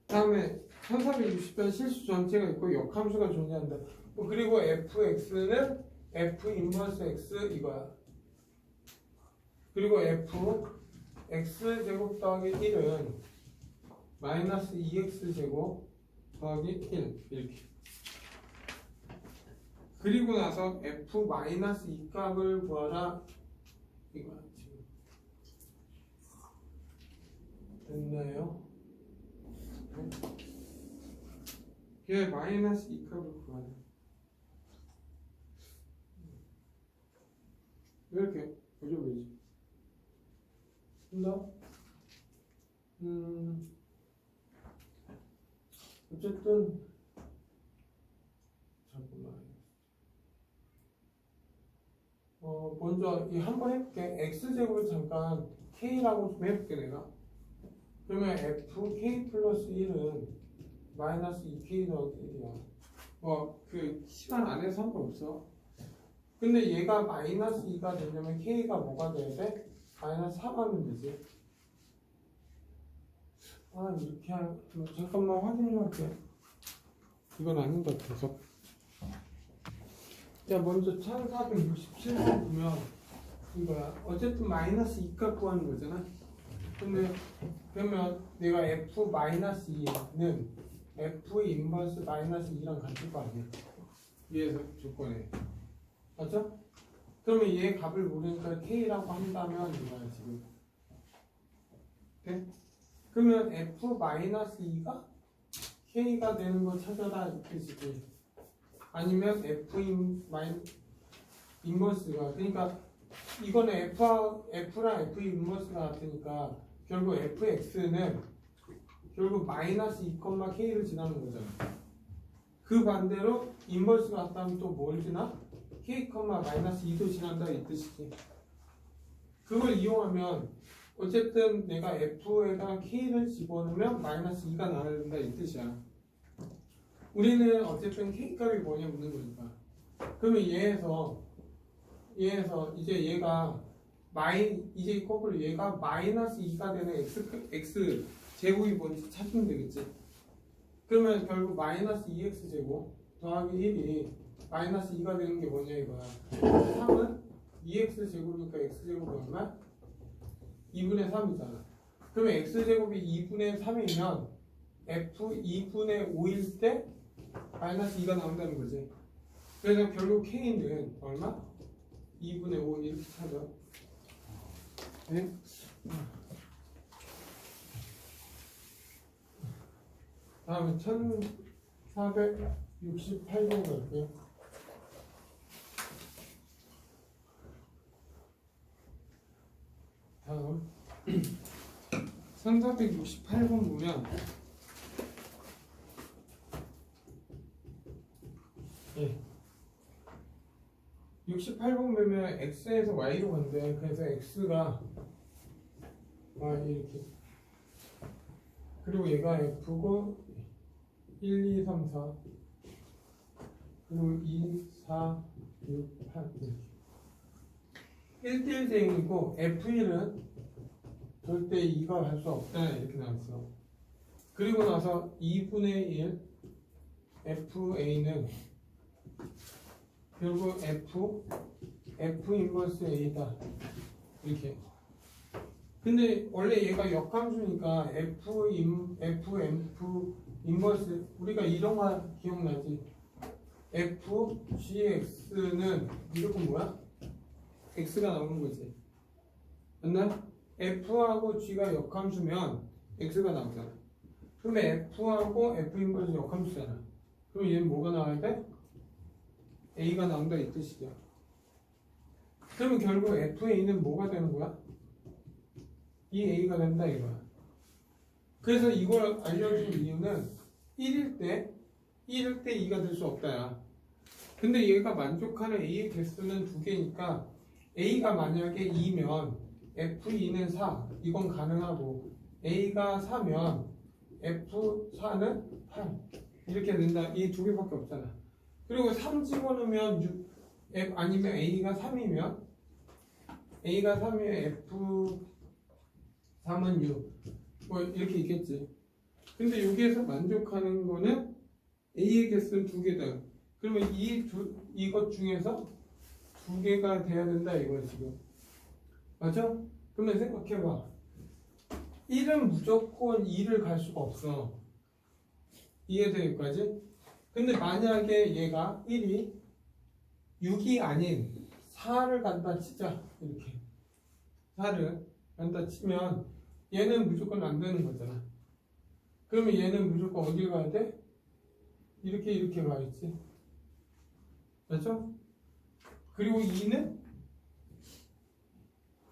다음에 1460번 실수 전체가 있고 역함수가 존재한다. 그리고 fx는 f 인버스 x 이거야. 그리고 f x 제곱 더하기 1은 마이너스 2x 제곱 더하기 1 이렇게. 그리고 나서 f-2 값을 구하라 이거야 지금. 됐나요? 얘 -2 값을 구하라. 이렇게 그려보이지. 된다? 어쨌든 잠깐만. 먼저 이 한번 해볼게. x제곱을 잠깐 k라고 좀 해볼게 내가. 그러면 fk 플러스 1은 마이너스 2k 더하기 1이야. 뭐 그 시간 안에 상관없어. 근데 얘가 마이너스 2가 되려면 k가 뭐가 돼야 돼? 마이너스 3하면 되지. 아 이렇게 잠깐만 확인해볼게. 이건 아닌 것 같아서. 자 먼저 1467번 보면 이거야. 어쨌든 마이너스 2 값 구하는 거잖아. 근데 그러면 내가 f-2는 f 인버스 마이너스 2랑 같을 거 아니야. 얘에서 조건에. 맞죠? 그러면 얘 값을 모르니까 k라고 한다면 이거야 지금. 네? 그러면 f-2가 k가 되는 거 찾아라 이 뜻이지. 아니면 f 인버스가 그러니까 이거는 f랑 f 인버스가 같으니까 결국 fx는 결국 마이너스 2, k를 지나는 거잖아. 그 반대로 인버스가 같다면 또 뭘 지나? k, 마이너스 2도 지난다 이 뜻이지. 그걸 이용하면 어쨌든 내가 f에다 k를 집어넣으면 마이너스 2가 나와야 된다 이 뜻이야. 우리는 어쨌든 k 값이 뭐냐 묻는 거니까. 그러면 얘에서 이제 얘가 이제 거꾸로 얘가 마이너스 2가 되는 x 제곱이 뭔지 찾으면 되겠지. 그러면 결국 마이너스 2x 제곱 더하기 1이 마이너스 2가 되는 게 뭐냐 이거야. 3은 2x 제곱이니까 x 제곱이 얼마? 2분의 3이잖아. 그러면 x 제곱이 2분의 3이면 f 2분의 5일 때 마이너스 2가 나온다는 거지. 그래서 결국 k는 얼마? 2분의 5 이렇게 찾아. 네? 다음에 1468번 갈게요. 다음 1468번 보면 예. 68번 보면 x에서 y로 간대. 그래서 x가 이렇게 그리고 얘가 f고 1, 2, 3, 4 그리고 2, 4, 6, 8 이렇게 1대1 대응이고 f1은 절대 2가 할 수 없다 이렇게 나왔어. 그리고 나서 2분의 1 fa는 결국 f 인버스 a다 이렇게. 근데 원래 얘가 역함수니까 f 인버스 우리가 이런 거 기억나지? fgx는 무조건 뭐야? x가 나오는 거지. 맞나? f하고 g가 역함수면 x가 나오잖아. 그러면 f하고 f 인버스 역함수잖아. 그럼 얘는 뭐가 나와야 돼? a가 나온다 이 뜻이죠. 그러면 결국 fa는 뭐가 되는 거야? 이 a가 된다 이거야. 그래서 이걸 알려준 이유는 1일 때 2가 될 수 없다야. 근데 얘가 만족하는 a의 개수는 2개니까 a가 만약에 2면 f2는 4 이건 가능하고 a가 4면 f4는 8 이렇게 된다. 이 2개밖에 없잖아. 그리고 3 집어넣으면 6 아니면 a가 3이면 f3은 6 뭐 이렇게 있겠지. 근데 여기에서 만족하는 거는 a의 개수는 2개다. 그러면 이것 중에서 2개가 돼야 된다 이거야 지금. 맞죠? 그러면 생각해봐. 1은 무조건 2를 갈 수가 없어. 이해돼 여기까지? 근데 만약에 얘가 1이 6이 아닌 4를 갖다 치자. 이렇게 4를 갖다 치면 얘는 무조건 안 되는 거잖아. 그러면 얘는 무조건 어딜 가야 돼? 이렇게 가야지. 맞죠? 그리고 2는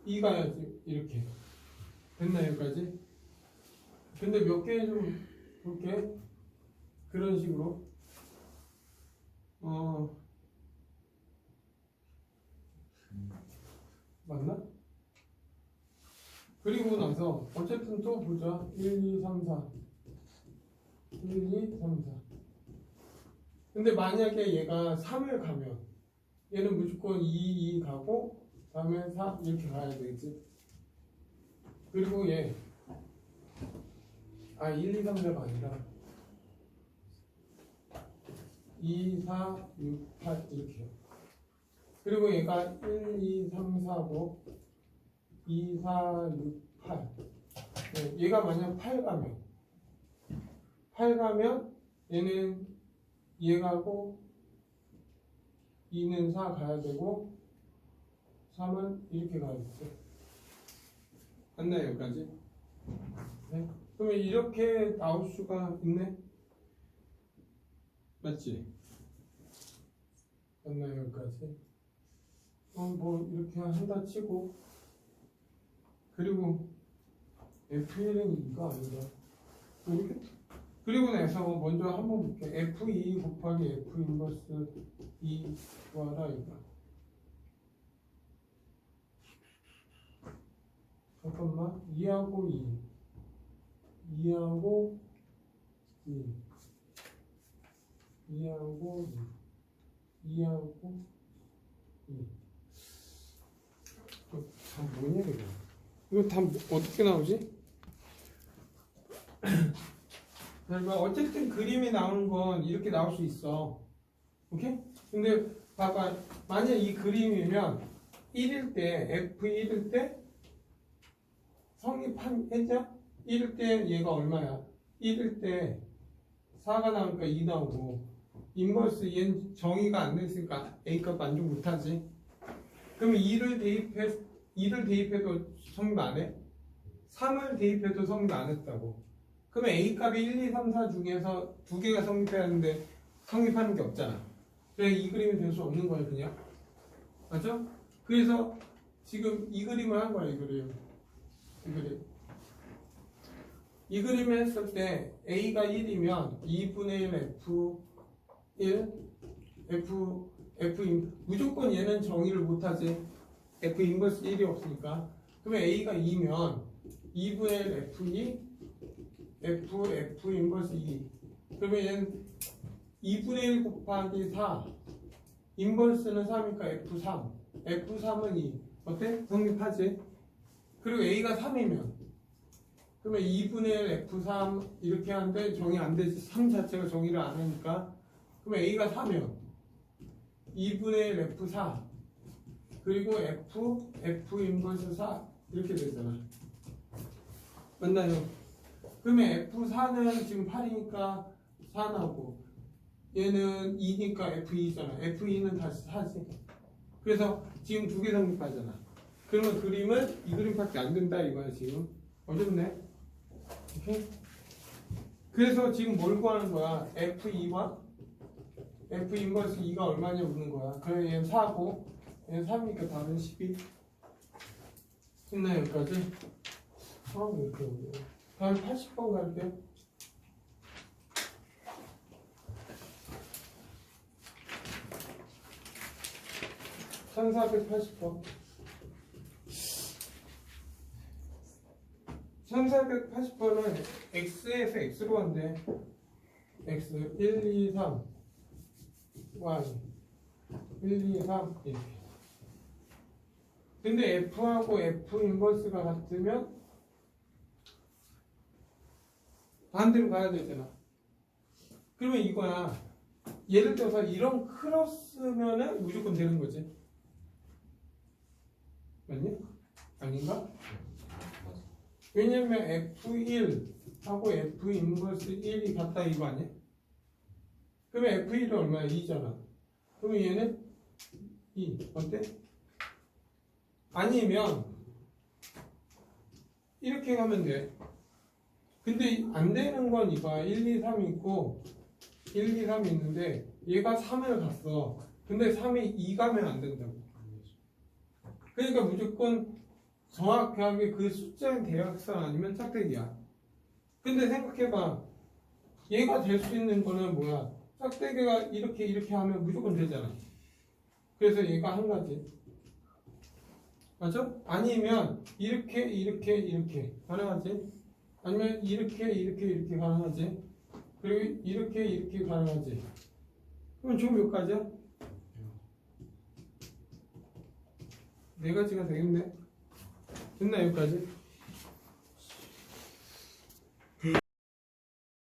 2 가야지. 이렇게. 됐나 여기까지? 근데 몇 개 좀 볼게. 그런 식으로. 맞나? 그리고 나서 어쨌든 또 보자. 1, 2, 3, 4. 1, 2, 3, 4. 근데 만약에 얘가 3을 가면 얘는 무조건 2, 2 가고 다음에 4 이렇게 가야 되겠지. 그리고 얘 1, 2, 3, 4가 아니라 2, 4, 6, 8 이렇게요. 그리고 얘가 1, 2, 3, 4고 2, 4, 6, 8 얘가 만약 8 가면 얘는 얘가고 2는 4 가야 되고 3은 이렇게 가야겠죠. 맞나요 여기까지? 네. 그러면 이렇게 나올 수가 있네? 맞지? 맞나요 여기까지? 뭐 이렇게 한다 치고 그리고 F1은 이거 아닌가? 이렇게 그리고 나서 먼저 한번 볼게. F2 곱하기 F 인버스 2 구하라 이거. 잠깐만 2하고 2 2하고 2 2하고 2 2하고 2 다 뭐냐 이거 다 어떻게 나오지? 그러니까 어쨌든 그림이 나오는 건 이렇게 나올 수 있어. 오케이? 근데 봐봐. 만약 이 그림이면 1일 때 F1일 때 성립했죠? 1일 때 얘가 얼마야? 1일 때 4가 나오니까 2 나오고 인버스 얘는 정의가 안 됐으니까 A값 만족 못하지. 그러면 2를 대입해도 성립 안 해? 3을 대입해도 성립 안 했다고. 그러면 A값이 1, 2, 3, 4 중에서 두 개가 성립해야 하는데 성립하는 게 없잖아. 그래서 이 그림이 될 수 없는 거야 그냥. 맞죠? 그래서 지금 이 그림을 한 거야 이 그림. 이 그림을 했을 때 A가 1이면 2분의 1 F1 무조건 얘는 정의를 못하지. F 인버스 1이 없으니까. 그러면 A가 2면 2분의 F2 F 인버스 2 그러면 얘는 2분의 1 곱하기 4 인버스는 3이니까 F3 F3은 2 어때? 성립하지? 그리고 A가 3이면 그러면 2분의 1 F3 이렇게 하는데 정의 안 되지. 3 자체가 정의를 안 하니까 그러면 A가 4면 2분의 1 F4 그리고 F 인버스 4 이렇게 되잖아. 맞나요? 그러면 F4는 지금 8이니까 4 나오고 얘는 2니까 F2잖아. F2는 다시 4지. 그래서 지금 두 개 성립하잖아. 그러면 그림은 이 그림밖에 안 된다 이거야 지금. 어렵네. 오케이? 그래서 지금 뭘 구하는 거야? F2와 F 인버스 2가 얼마냐 묻는 거야. 그래 얘는 4고 얘는 3이니까 답은 12. 됐나요 여기까지? 이렇게 오네. 다음 80번 갈게요. (1480번) 1480번은 x에서 x로 한대. x 1, 2, 3 y 1, 2, 3 이렇게. 근데 f하고 f 인버스가 같으면 반대로 가야 되잖아. 그러면 이거야. 예를 들어서 이런 크로스면은 무조건 되는 거지. 맞니? 아닌가? 왜냐면 F1하고 F 인버스 1이 같다 이거 아니야? 그러면 F1은 얼마야? 2잖아. 그러면 얘는 2. 어때? 아니면 이렇게 가면 돼. 근데 안 되는 건 이거야. 1, 2, 3이 있고 1, 2, 3이 있는데 얘가 3을 갔어. 근데 3이 2 가면 안 된다고. 그러니까 무조건 정확하게 그 숫자의 대각선 아니면 짝대기야. 근데 생각해봐. 얘가 될 수 있는 거는 뭐야? 짝대기가 이렇게 하면 무조건 되잖아. 그래서 얘가 한 가지. 맞죠? 아니면 이렇게 가능하지? 아니면 이렇게 가능하지? 그리고 이렇게 가능하지? 그럼 총 몇 가지야? 네 가지가 되겠네. 됐나 여기까지?